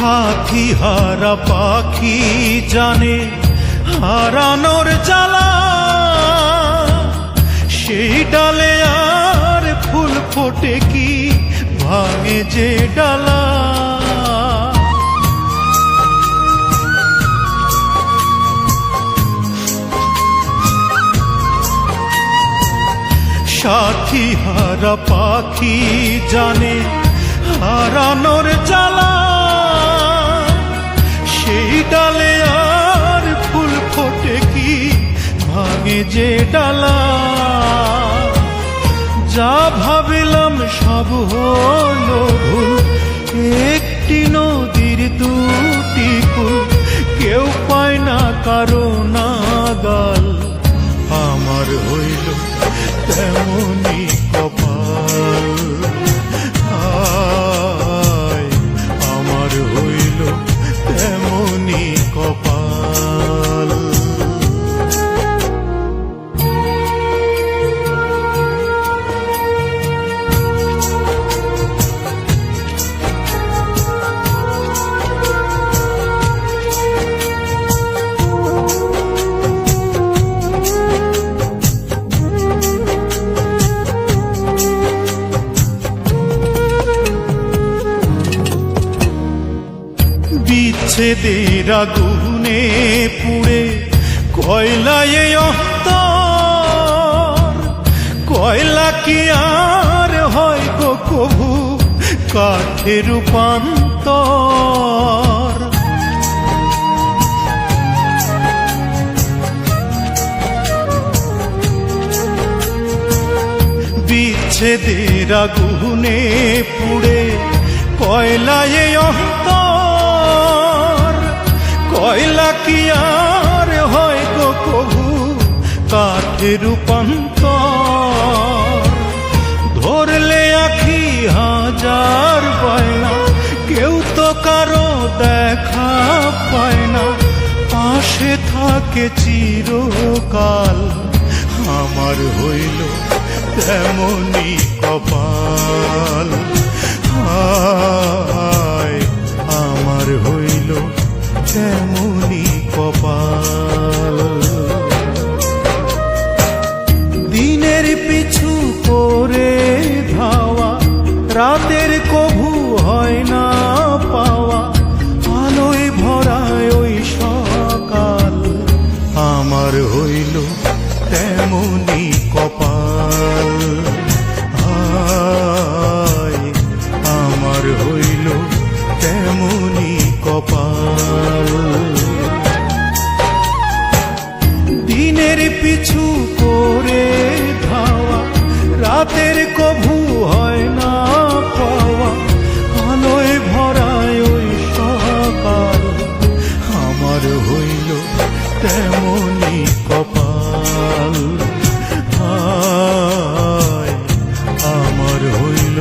সাথী হারা পাখি জানে হারানোর জ্বালা, সেই ডালে আর ফুল ফোটে কি ভাঙে যে ডালা। সাথী হারা পাখি জানে হারানোর জ্বালা, সেই ডালে আর ফুল ফোটে কি ভাঙে যে ডালা। যা ভাবিলাম সব হলো ভুল, একটি নদীর দুটি কুল, কেউ পায় না কারো নাগাল। আমার হইল তেমনি কপাল, হায় আমার হইল তেমনি কপাল। বিচ্ছেদের আগুনে পুড়ে কয়লায় অন্তর, কয়লা কি আর হয় গো কভু কাঠে রূপান্তর। বিচ্ছেদের আগুনে পুড়ে কয়লায় অন্তর, কয়লা কি আর হয় গো কভু কাঠে রূপান্তর। ধরলে আখি হাজার বায়না, কেউ তো কারো দেখা পায় না, পাশে থাকে চিরকাল। আমার হইল তেমনি কপাল, হায় আমার হইল তেমনি কপাল। দিনের পিছু করে ধাওয়া, রাতের কভু হয় না পাওয়া, আলোয় ভরায় ওই সকাল। আমার হইল তেমনি কপাল, হায় আমার হইল তেমনি কপাল। দিনের পিছু করে ধাওয়া, রাতের কভু হয় না পাওয়া, আলোয় ভরায় ওই সকাল। আমার হইল তেমনি কপাল, হায় আমার হইল